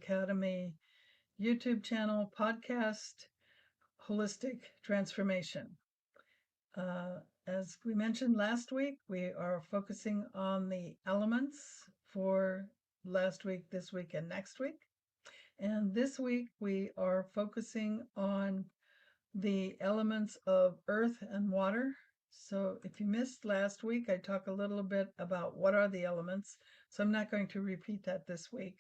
Academy YouTube channel, podcast, Holistic Transformation. As we mentioned last week, we are focusing on the elements for last week, this week, and next week. And this week we are focusing on the elements of earth and water. So if you missed last week, I talked a little bit about what are the elements. So I'm not going to repeat that this week.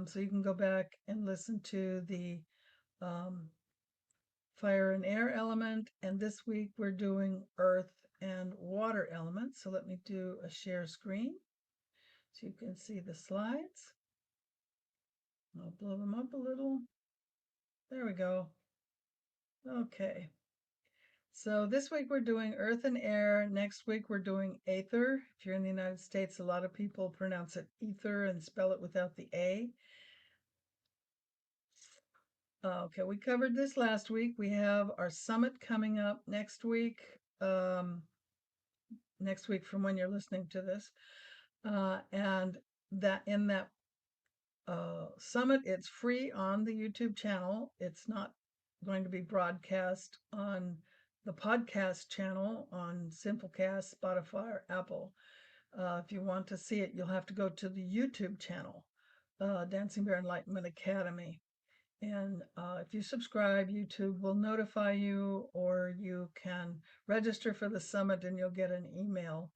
So you can go back and listen to the fire and air element. And this week we're doing earth and water elements. So let me do a share screen so you can see the slides. I'll blow them up a little. There we go. Okay. So this week we're doing earth and air. Next week we're doing aether. If you're in the United States, a lot of people pronounce it ether and spell it without the A. Okay, we covered this last week. We have our summit coming up next week. Next week from when you're listening to this. And that in that summit, it's free on the YouTube channel. It's not going to be broadcast on the podcast channel on Simplecast, Spotify, or Apple. If you want to see it, you'll have to go to the YouTube channel, Dancing Bear Enlightenment Academy. And if you subscribe, YouTube will notify you, or you can register for the summit and you'll get an email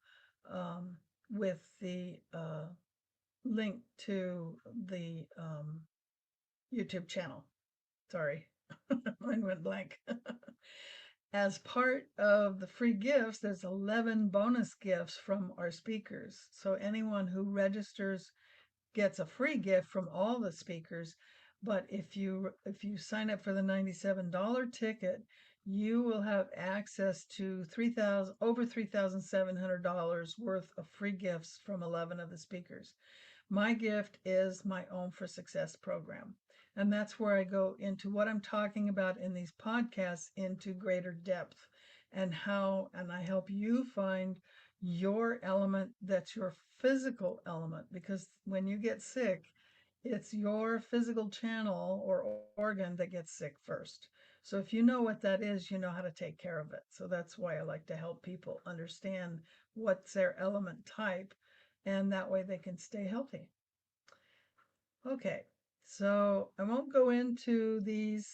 with the link to the YouTube channel. Sorry, mine went blank. As part of the free gifts, there's 11 bonus gifts from our speakers. So anyone who registers gets a free gift from all the speakers. But if you sign up for the $97 ticket, you will have access to over $3,700 worth of free gifts from 11 of the speakers. My gift is my Own for Success program. And that's where I go into what I'm talking about in these podcasts into greater depth, and I help you find your element that's your physical element, because when you get sick, it's your physical channel or organ that gets sick first. So if you know what that is, you know how to take care of it. So that's why I like to help people understand what's their element type, and that way they can stay healthy. Okay, so I won't go into these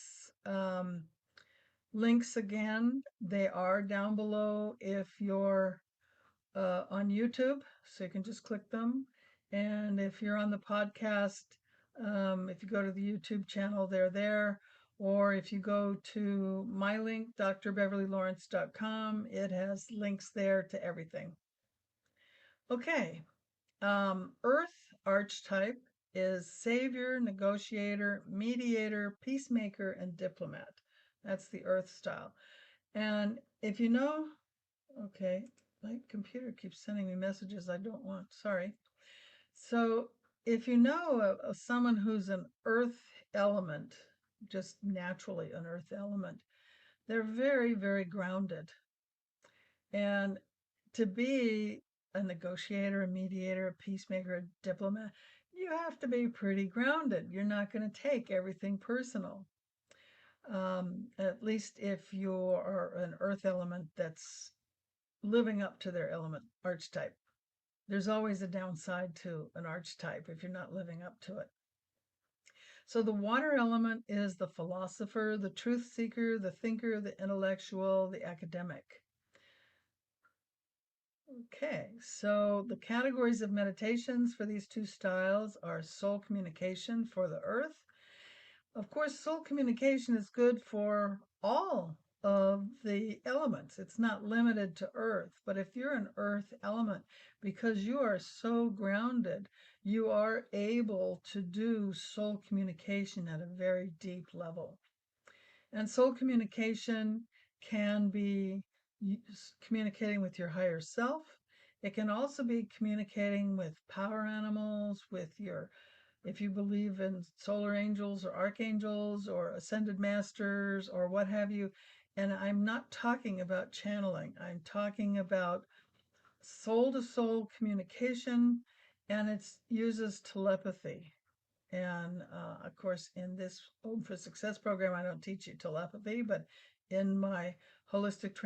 links again. They are down below if you're on YouTube, so you can just click them. And if you're on the podcast, if you go to the YouTube channel, they're there. Or if you go to my link, drbeverlylawrence.com, it has links there to everything. Okay, Earth archetype is savior, negotiator, mediator, peacemaker, and diplomat. That's the Earth style. And if you know, okay, my computer keeps sending me messages I don't want, sorry. So if you know of someone who's an earth element, just naturally an earth element, they're very, very grounded. And to be a negotiator, a mediator, a peacemaker, a diplomat, you have to be pretty grounded. You're not going to take everything personal. At least if you are an earth element that's living up to their element archetype. There's always a downside to an archetype if you're not living up to it. So the water element is the philosopher, the truth seeker, the thinker, the intellectual, the academic. Okay, so the categories of meditations for these two styles are soul communication for the earth. Of course, soul communication is good for all of the elements. It's not limited to earth, but if you're an earth element, because you are so grounded, you are able to do soul communication at a very deep level. And soul communication can be communicating with your higher self. It can also be communicating with power animals, with your, if you believe in solar angels or archangels or ascended masters or what have you. And I'm not talking about channeling. I'm talking about soul to soul communication, and it uses telepathy. And of course, in this Home for Success program, I don't teach you telepathy, but in my holistic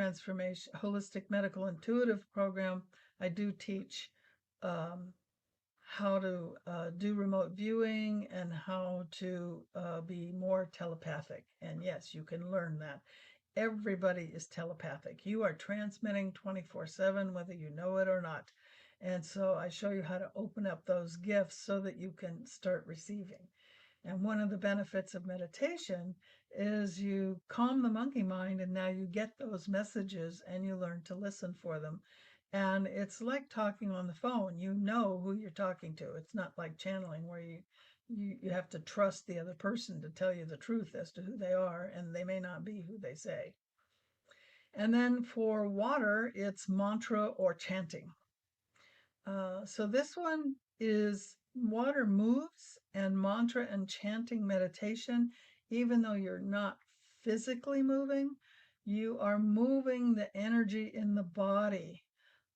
medical intuitive program, I do teach um, how to do remote viewing and how to be more telepathic. And yes, you can learn that. Everybody is telepathic. You are transmitting 24/7, whether you know it or not. And so I show you how to open up those gifts so that you can start receiving. And one of the benefits of meditation is you calm the monkey mind, and now you get those messages and you learn to listen for them. And it's like talking on the phone. You know who you're talking to. It's not like channeling where you have to trust the other person to tell you the truth as to who they are, and they may not be who they say. And then for water, it's mantra or chanting. So this one is water moves and mantra and chanting meditation, even though you're not physically moving, you are moving the energy in the body.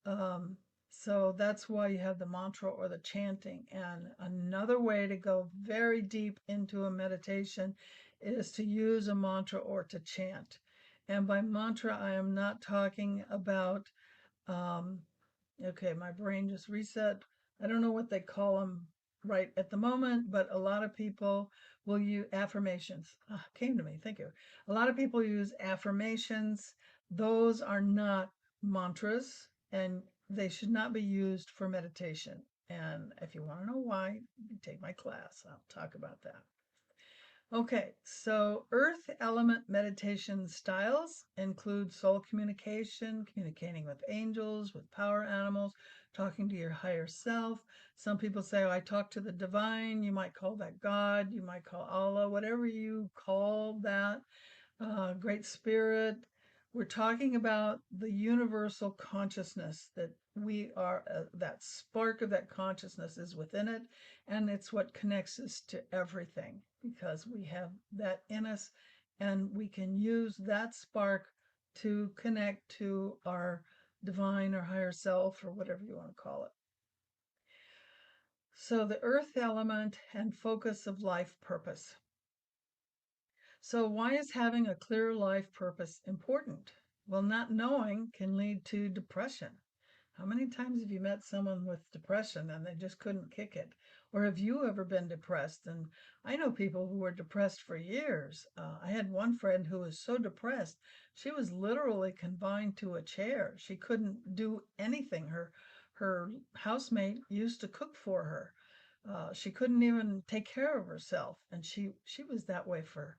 Um, so that's why you have the mantra or the chanting. And another way to go very deep into a meditation is to use a mantra or to chant. And by mantra, I am not talking about um, okay, my brain just reset. I don't know what they call them right at the moment, but a lot of people will use affirmations. Ah, came to me, thank you. A lot of people use affirmations. Those are not mantras, and they should not be used for meditation. And if you want to know why, take my class. I'll talk about that. Okay, so earth element meditation styles include soul communication, communicating with angels, with power animals, talking to your higher self. Some people say, oh, I talk to the divine. You might call that God, you might call Allah, whatever you call that, great spirit. We're talking about the universal consciousness that we are, that spark of that consciousness is within it. And it's what connects us to everything because we have that in us and we can use that spark to connect to our divine or higher self or whatever you want to call it. So the earth element and focus of life purpose. So, why is having a clear life purpose important? Well, not knowing can lead to depression. How many times have you met someone with depression and they just couldn't kick it? Or have you ever been depressed? And I know people who were depressed for years. I had one friend who was so depressed, she was literally confined to a chair. She couldn't do anything. Her housemate used to cook for her. She couldn't even take care of herself, and she was that way for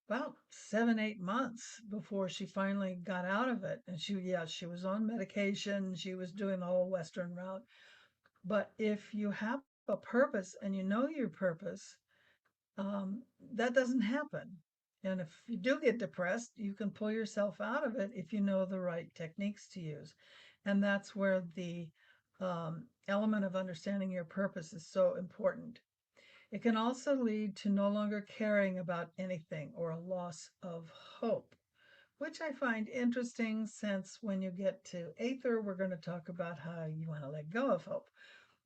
about 7, 8 months before she finally got out of it. And she was on medication. She was doing the whole Western route. But if you have a purpose and you know your purpose, that doesn't happen. And if you do get depressed, you can pull yourself out of it if you know the right techniques to use. And that's where the element of understanding your purpose is so important. It can also lead to no longer caring about anything or a loss of hope, which I find interesting since when you get to Aether, we're going to talk about how you want to let go of hope.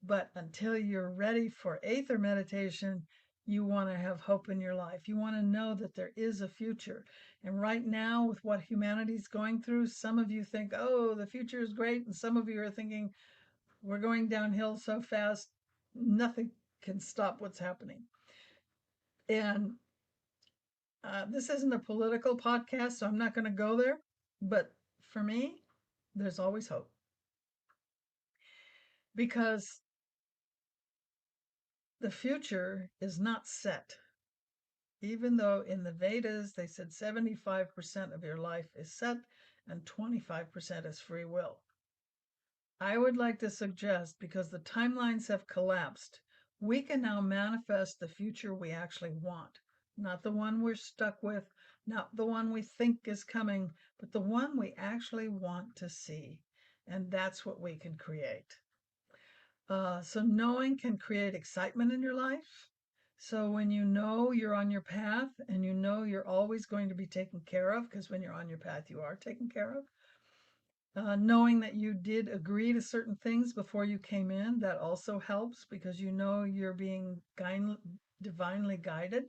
But until you're ready for Aether meditation, you want to have hope in your life. You want to know that there is a future. And right now, with what humanity's going through, some of you think, oh, the future is great. And some of you are thinking, we're going downhill so fast, nothing can stop what's happening. And this isn't a political podcast, so I'm not going to go there. But for me, there's always hope because the future is not set. Even though in the Vedas they said 75% of your life is set and 25% is free will. I would like to suggest, because the timelines have collapsed, we can now manifest the future we actually want. Not the one we're stuck with, not the one we think is coming, but the one we actually want to see. And that's what we can create. So knowing can create excitement in your life. So when you know you're on your path and you know you're always going to be taken care of, because when you're on your path, you are taken care of, Knowing that you did agree to certain things before you came in, that also helps because you know you're being divinely guided,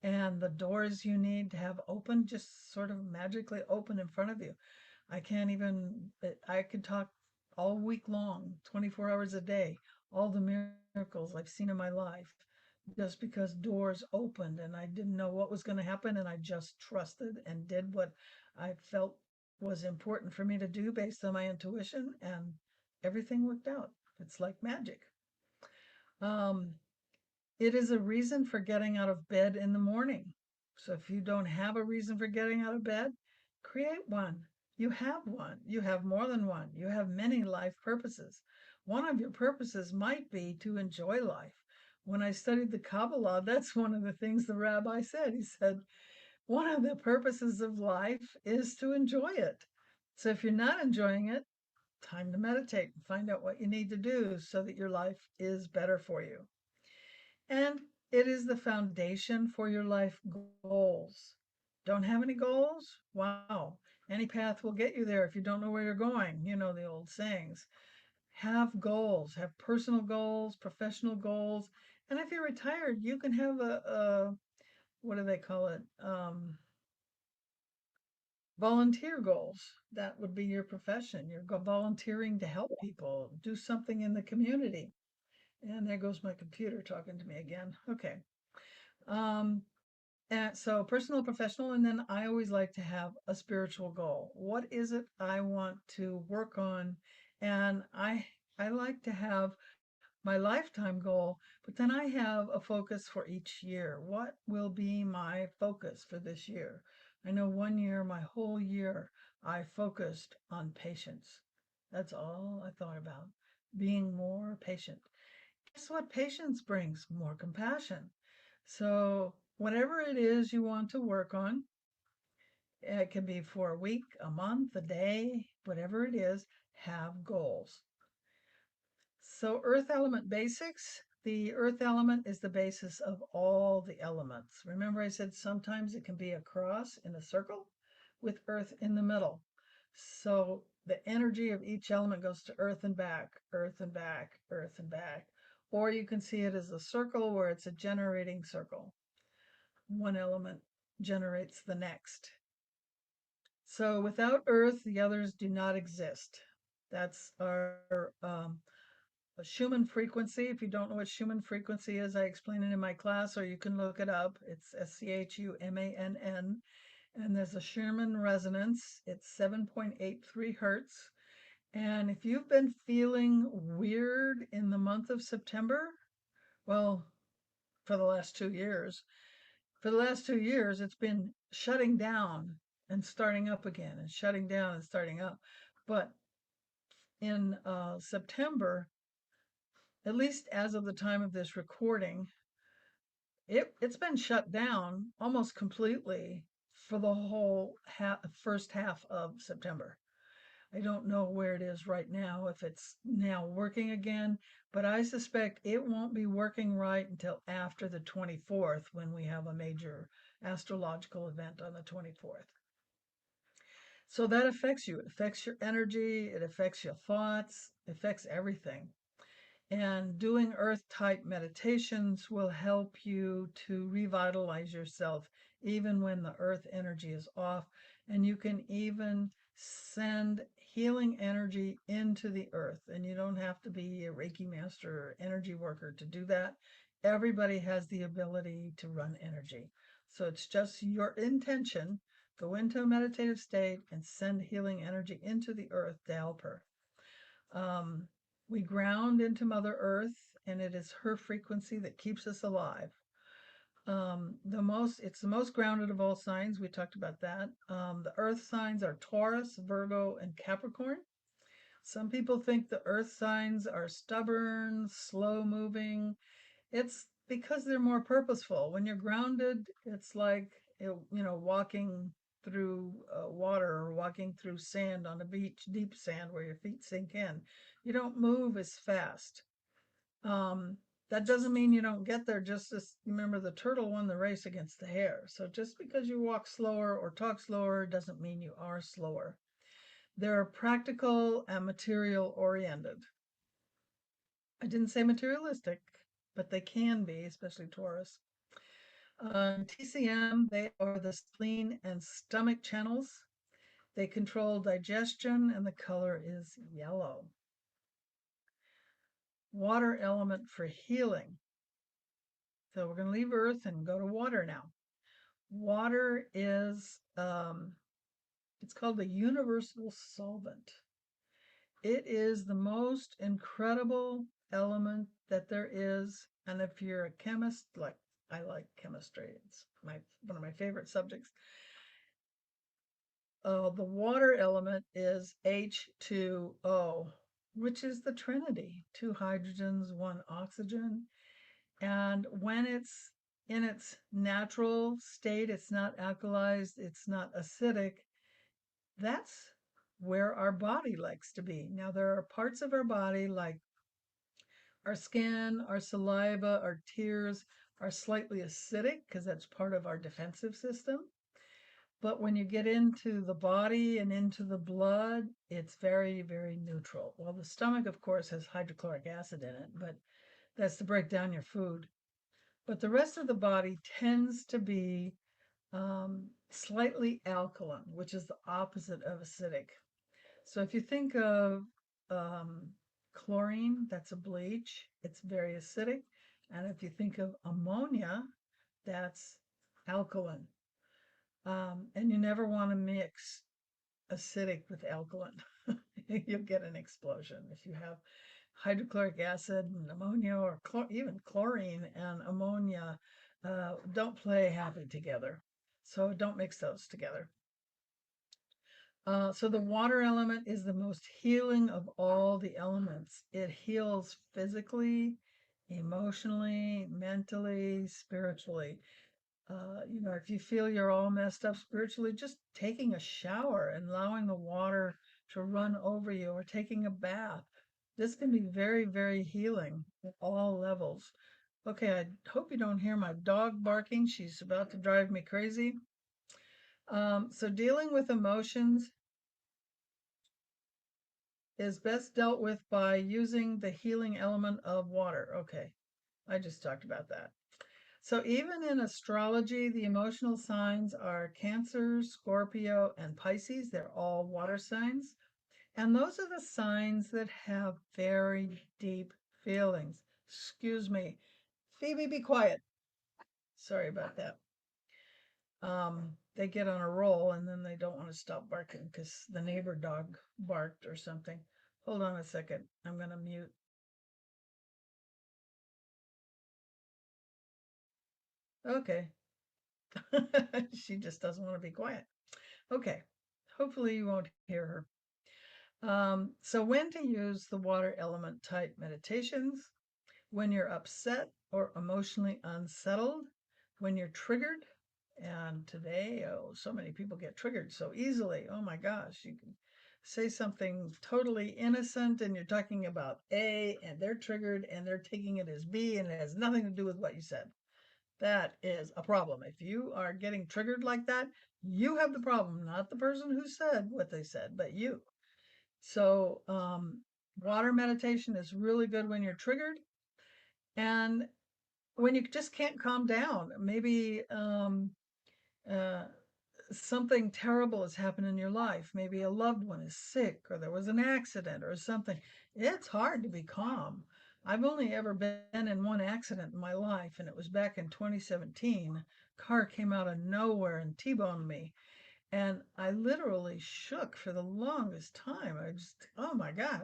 and the doors you need to have open just sort of magically open in front of you. I can't even, I could talk all week long, 24 hours a day, all the miracles I've seen in my life just because doors opened and I didn't know what was going to happen and I just trusted and did what I felt was important for me to do based on my intuition, and everything worked out. It's like magic. Um, it is a reason for getting out of bed in the morning. So if you don't have a reason for getting out of bed, create one. You have one. You have more than one. You have many life purposes. One of your purposes might be to enjoy life. When I studied the Kabbalah, that's one of the things the rabbi said. He said, one of the purposes of life is to enjoy it. So if you're not enjoying it, time to meditate and find out what you need to do so that your life is better for you. And it is the foundation for your life goals. Don't have any goals? Wow. Any path will get you there if you don't know where you're going. You know the old sayings. Have goals, have personal goals, professional goals. And if you're retired, you can have what do they call it? Volunteer goals. That would be your profession. You're volunteering to help people, do something in the community. And there goes my computer talking to me again. Okay. Um, And so personal, professional, and then I always like to have a spiritual goal. What is it I want to work on? And I like to have my lifetime goal, but then I have a focus for each year. What will be my focus for this year? I know one year, my whole year, I focused on patience. That's all I thought about, being more patient. Guess what patience brings? More compassion. So, whatever it is you want to work on, it can be for a week, a month, a day, whatever it is, have goals. So, earth element basics. The earth element is the basis of all the elements. Remember, I said sometimes it can be a cross in a circle with earth in the middle. So, the energy of each element goes to earth and back, earth and back, earth and back. Or you can see it as a circle where it's a generating circle. One element generates the next. So without Earth, the others do not exist. That's our Schumann frequency. If you don't know what Schumann frequency is, I explain it in my class, or you can look it up. It's SCHUMANN. And there's a Schumann resonance. It's 7.83 hertz. And if you've been feeling weird in the month of September, well, for the last 2 years, it's been shutting down and starting up again, and shutting down and starting up. But in September, at least as of the time of this recording, it's been shut down almost completely for the whole first half of September. I don't know where it is right now, if it's now working again, but I suspect it won't be working right until after the 24th, when we have a major astrological event on the 24th. So that affects you. It affects your energy, it affects your thoughts, it affects everything. And doing earth type meditations will help you to revitalize yourself even when the earth energy is off. And you can even send healing energy into the earth. And you don't have to be a Reiki master or energy worker to do that. Everybody has the ability to run energy. So it's just your intention. Go into a meditative state and send healing energy into the earth to help her. Um, we ground into Mother Earth, and it is her frequency that keeps us alive. It's the most grounded of all signs. We talked about that. The Earth signs are Taurus, Virgo, and Capricorn. Some people think the Earth signs are stubborn, slow moving. It's because they're more purposeful. When you're grounded, it's like, walking through water or walking through sand on a beach, deep sand where your feet sink in. You don't move as fast. Um, that doesn't mean you don't get there. Just as remember, the turtle won the race against the hare. So just because you walk slower or talk slower doesn't mean you are slower. They're practical and material oriented. I didn't say materialistic, but they can be, especially Taurus. TCM, they are the spleen and stomach channels. They control digestion, and the color is yellow. Water element for healing. So we're going to leave Earth and go to water now. Water is, it's called the universal solvent. It is the most incredible element that there is. And if you're a chemist, like I like chemistry, it's one of my favorite subjects. The water element is H2O, which is the Trinity, 2 hydrogens, 1 oxygen. And when it's in its natural state, it's not alkalized, it's not acidic, that's where our body likes to be. Now, there are parts of our body like our skin, our saliva, our tears are slightly acidic because that's part of our defensive system. But when you get into the body and into the blood, it's very, very neutral. Well, the stomach, of course, has hydrochloric acid in it, but that's to break down your food. But the rest of the body tends to be slightly alkaline, which is the opposite of acidic. So if you think of chlorine, that's a bleach, it's very acidic. And if you think of ammonia, that's alkaline. And you never want to mix acidic with alkaline. You'll get an explosion. If you have hydrochloric acid and ammonia, or even chlorine and ammonia, don't play happy together. So don't mix those together. So the water element is the most healing of all the elements. It heals physically, emotionally, mentally, spiritually. If you feel you're all messed up spiritually, just taking a shower and allowing the water to run over you, or taking a bath. This can be very, very healing at all levels. Okay, I hope you don't hear my dog barking. She's about to drive me crazy. So dealing with emotions is best dealt with by using the healing element of water. Okay, I just talked about that. So even in astrology, the emotional signs are Cancer, Scorpio, and Pisces. They're all water signs. And those are the signs that have very deep feelings. Excuse me. Phoebe, be quiet. Sorry about that. They get on a roll and then they don't want to stop barking because the neighbor dog barked or something. Hold on a second. I'm going to mute. Okay. She just doesn't want to be quiet. Okay. Hopefully you won't hear her. So when to use the water element type meditations: when you're upset or emotionally unsettled, when you're triggered. And today, oh, so many people get triggered so easily. Oh my gosh, you can say something totally innocent and you're talking about A and they're triggered and they're taking it as B and it has nothing to do with what you said. That is a problem. If you are getting triggered like that, you have the problem, not the person who said what they said, but you. So water meditation is really good when you're triggered, and when you just can't calm down. Maybe uh, something terrible has happened in your life. Maybe a loved one is sick, or there was an accident or something. It's hard to be calm. I've only ever been in one accident in my life, and it was back in 2017. A car came out of nowhere and T-boned me. And I literally shook for the longest time. I just, oh my God.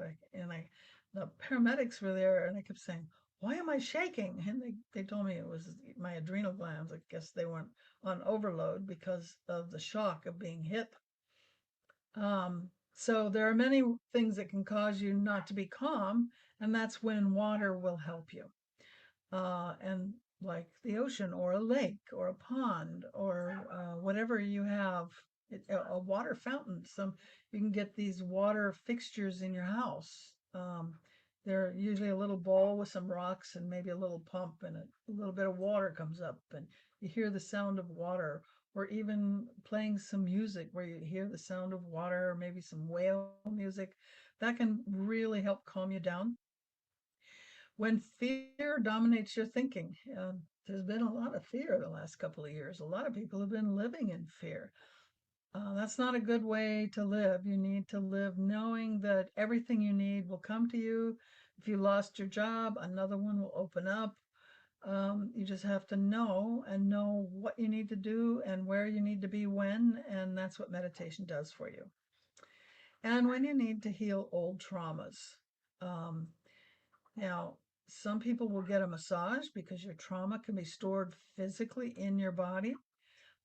The paramedics were there and I kept saying, why am I shaking? And they told me it was my adrenal glands. I guess they weren't on overload because of the shock of being hit. So there are many things that can cause you not to be calm, and that's when water will help you. And like the ocean or a lake or a pond or whatever you have, a water fountain. You can get these water fixtures in your house. They're usually a little bowl with some rocks and maybe a little pump, and a little bit of water comes up, and you hear the sound of water, or even playing some music where you hear the sound of water, or maybe some whale music. That can really help calm you down. When fear dominates your thinking, there's been a lot of fear the last couple of years. A lot of people have been living in fear. That's not a good way to live. You need to live knowing that everything you need will come to you. If you lost your job, another one will open up. You just have to know what you need to do and where you need to be when, and that's what meditation does for you. And when you need to heal old traumas. Um, Now, some people will get a massage because your trauma can be stored physically in your body.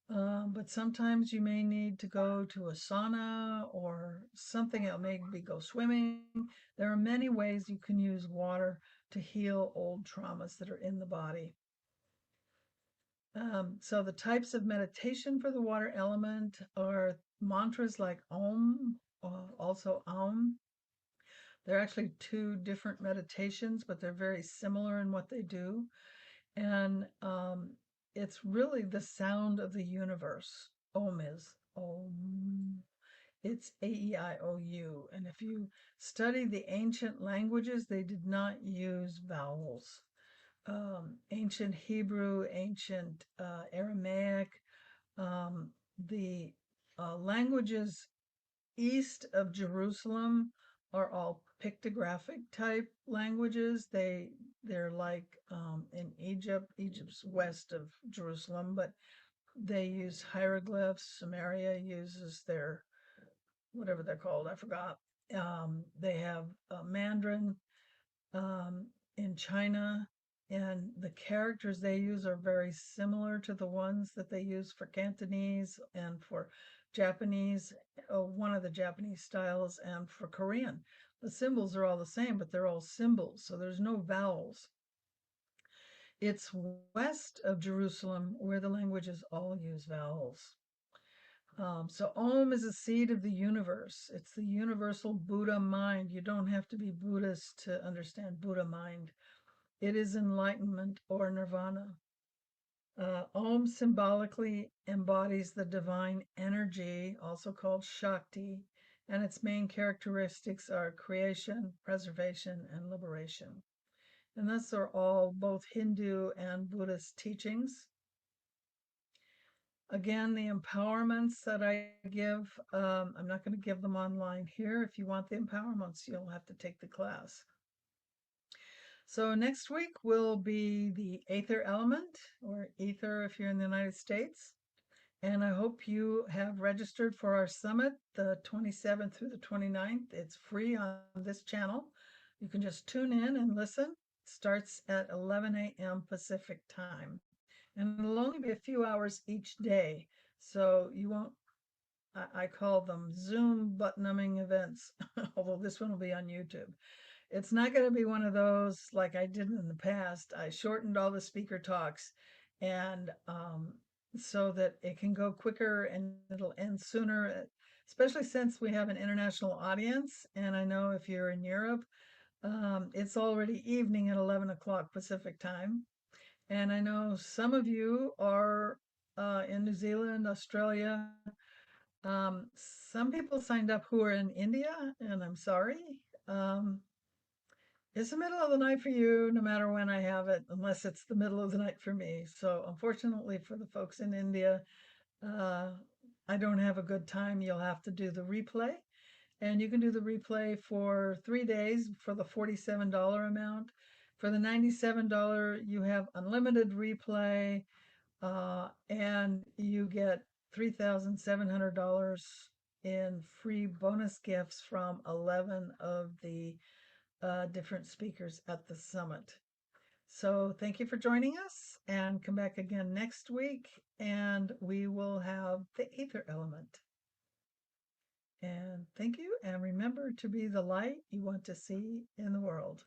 But sometimes you may need to go to a sauna or something else, maybe go swimming. There are many ways you can use water to heal old traumas that are in the body. So the types of meditation for the water element are mantras like Om, also Aum. They're actually two different meditations, but they're very similar in what they do. And it's really the sound of the universe. Om is Om. It's AEIOU. And if you study the ancient languages, they did not use vowels. Ancient Hebrew, ancient Aramaic, the languages east of Jerusalem are all pictographic type languages. They're like in Egypt. Egypt's west of Jerusalem, but they use hieroglyphs. Samaria uses their whatever they're called. I forgot. They have Mandarin um, in China, and the characters they use are very similar to the ones that they use for Cantonese and for Japanese, one of the Japanese styles, and for Korean. The symbols are all the same, but they're all symbols, so there's no vowels. It's west of Jerusalem where the languages all use vowels. So Om is a seed of the universe. It's the universal Buddha mind. You don't have to be Buddhist to understand Buddha mind. It is enlightenment or nirvana. Om symbolically embodies the divine energy, also called Shakti, and its main characteristics are creation, preservation, and liberation. And those are all both Hindu and Buddhist teachings. Again, the empowerments that I give, I'm not going to give them online here. If you want the empowerments, you'll have to take the class. So next week will be the Aether element, or ether if you're in the United States. And I hope you have registered for our summit, the 27th through the 29th. It's free on this channel. You can just tune in and listen. It starts at 11 a.m. Pacific time. And it'll only be a few hours each day. So you won't, I call them Zoom butt-numbing events, although this one will be on YouTube. It's not going to be one of those like I did in the past. I shortened all the speaker talks and so that it can go quicker and it'll end sooner, especially since we have an international audience. And I know if you're in Europe, it's already evening at 11 o'clock Pacific time. And I know some of you are in New Zealand, Australia. Some people signed up who are in India, and I'm sorry. Um, it's the middle of the night for you, no matter when I have it, unless it's the middle of the night for me. So unfortunately for the folks in India, uh, I don't have a good time. You'll have to do the replay. And you can do the replay for 3 days for the $47 amount. For the $97, you have unlimited replay, and you get $3,700 in free bonus gifts from 11 of the different speakers at the summit. So thank you for joining us, and come back again next week and we will have the ether element. And thank you, and remember to be the light you want to see in the world.